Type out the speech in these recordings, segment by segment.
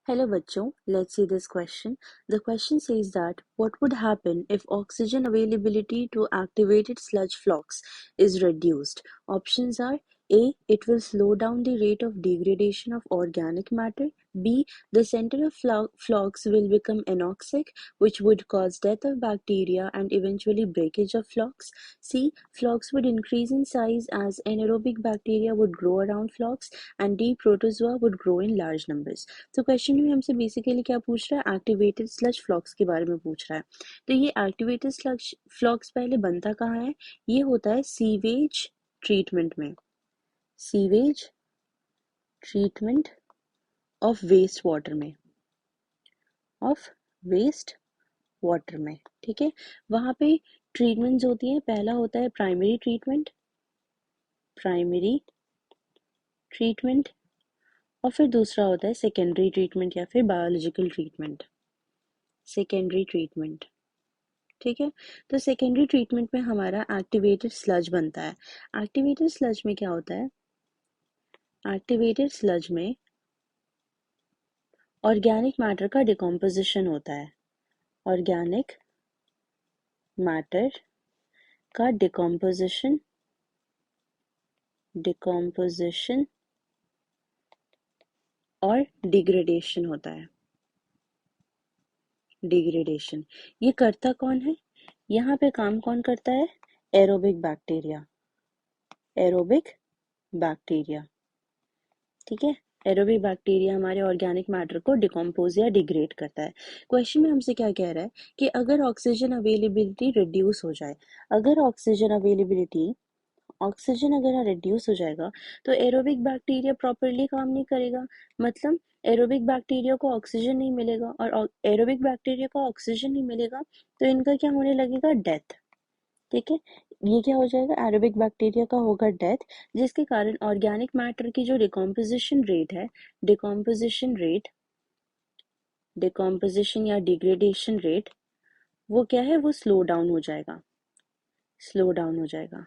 Hello बच्चों, let's see this question. The question says that what would happen if oxygen availability to activated sludge flocks is reduced? Options are A. It will slow down the rate of degradation of organic matter. B. The center of flocks will become anoxic, which would cause death of bacteria and eventually breakage of flocks. C. Flocks would increase in size as anaerobic bacteria would grow around flocks. And D. Protozoa would grow in large numbers. तो question में हमसे basically क्या पूछ रहा है, activated sludge फ्लॉक्स के बारे में पूछ रहा है। तो ये एक्टिवेटेड स्लज फ्लॉक्स पहले बनता कहाँ है, ये होता है सीवेज ट्रीटमेंट में, sewage treatment of waste water में, ऑफ वेस्ट वाटर में, ठीक है। वहां पे ट्रीटमेंट्स होती हैं, पहला होता है प्राइमरी ट्रीटमेंट, प्राइमरी ट्रीटमेंट, और फिर दूसरा होता है सेकेंडरी ट्रीटमेंट या फिर बायोलॉजिकल ट्रीटमेंट, सेकेंडरी ट्रीटमेंट, ठीक है। तो सेकेंडरी ट्रीटमेंट में हमारा एक्टिवेटेड स्लज बनता है। एक्टिवेटेड स्लज में क्या होता है, एक्टिवेटेड स्लज में ऑर्गेनिक मैटर का डिकम्पोजिशन होता है, ऑर्गेनिक मैटर का डिकम्पोजिशन, डिकम्पोजिशन और डिग्रेडेशन होता है, डिग्रेडेशन। ये करता कौन है, यहाँ पे काम कौन करता है, एरोबिक बैक्टीरिया, एरोबिक बैक्टीरिया, ठीक है। एरोबिक बैक्टीरिया हमारे ऑर्गेनिक मैटर को डिकम्पोज या डिग्रेड करता है। क्वेश्चन में हमसे क्या कह रहा है कि अगर ऑक्सीजन अवेलेबिलिटी रिड्यूस हो जाए, अगर ऑक्सीजन अवेलेबिलिटी, ऑक्सीजन अगर रिड्यूस हो जाएगा तो एरोबिक बैक्टीरिया प्रॉपरली काम नहीं करेगा, मतलब एरोबिक बैक्टीरिया को ऑक्सीजन नहीं मिलेगा, और एरोबिक बैक्टीरिया को ऑक्सीजन नहीं मिलेगा तो इनका क्या होने लगेगा, डेथ, ठीक है। ये क्या हो जाएगा, एरोबिक बैक्टीरिया का होगा डेथ, जिसके कारण ऑर्गेनिक मैटर की जो डिकम्पोजिशन रेट है, डिकम्पोजिशन रेट, डिकम्पोजिशन या डिग्रेडेशन रेट, वो क्या है, वो स्लो डाउन हो जाएगा, स्लो डाउन हो जाएगा।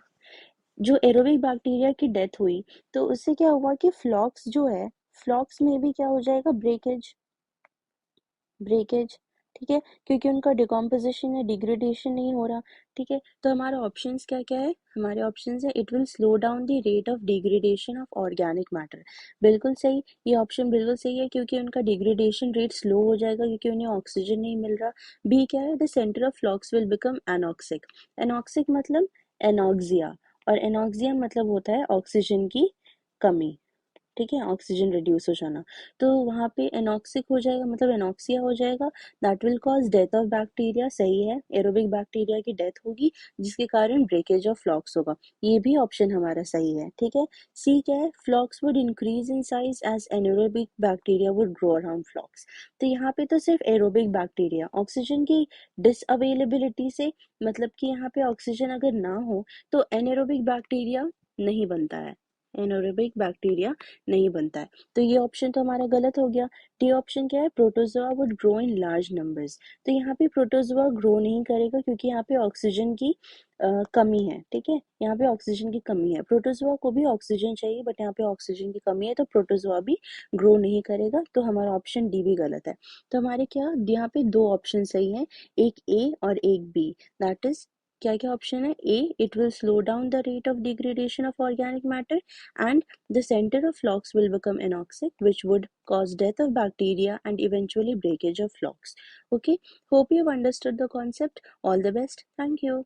जो एरोबिक बैक्टीरिया की डेथ हुई तो उससे क्या हुआ कि फ्लॉक्स जो है, फ्लॉक्स में भी क्या हो जाएगा, ब्रेकेज, ब्रेकेज, ठीक है, क्योंकि उनका डिकम्पोजिशन या डिग्रेडेशन नहीं हो रहा, ठीक है। तो हमारा ऑप्शंस क्या क्या है, हमारे ऑप्शंस है it will slow down the rate of degradation of organic matter, बिल्कुल सही, ये ऑप्शन बिल्कुल सही है क्योंकि उनका डिग्रेडेशन रेट स्लो हो जाएगा क्योंकि उन्हें ऑक्सीजन नहीं मिल रहा। बी क्या है, the centre of flocs will become anoxic, anoxic मतलब एनॉक्सिया, और एनॉक्सिया मतलब होता है ऑक्सीजन की कमी, ठीक है, ऑक्सीजन रिड्यूस हो जाना। तो वहाँ पे एनॉक्सिक हो जाएगा मतलब एनॉक्सिया हो जाएगा, that will cause death of bacteria, सही है, एरोबिक बैक्टीरिया की डेथ होगी जिसके कारण ब्रेकेज ऑफ फ्लॉक्स होगा, ये भी ऑप्शन हमारा सही है, ठीक है। सी क्या है, flocs would increase in size as anaerobic bacteria would grow around flocs. तो यहाँ पे तो सिर्फ एरोबिक बैक्टीरिया, ऑक्सीजन की डिसअवेलेबिलिटी से, मतलब कि यहाँ पे ऑक्सीजन अगर ना हो तो एनएरोबिक बैक्टीरिया नहीं बनता है, एनएरोबिक बैक्टीरिया नहीं बनता है, तो ये ऑप्शन तो हमारा गलत हो गया। डी ऑप्शन क्या है, protozoa would grow in large numbers, तो यहाँ पे प्रोटोजोआ ग्रो नहीं करेगा क्योंकि यहाँ पे ऑक्सीजन की कमी है, ठीक है, यहाँ पे ऑक्सीजन की कमी है, प्रोटोजोआ को भी ऑक्सीजन चाहिए बट यहाँ पे ऑक्सीजन की कमी है तो प्रोटोजोआ भी ग्रो नहीं करेगा, तो हमारा ऑप्शन डी भी गलत है। तो हमारे क्या यहाँ पे दो ऑप्शन सही है, एक ए और एक बी, दैट इज क्या क्या ऑप्शन है, A it will slow down the rate of degradation of organic matter and the center of flocks will become anoxic, which would cause death of bacteria and eventually breakage of flocks. Okay, hope you have understood the concept. All the best. Thank you.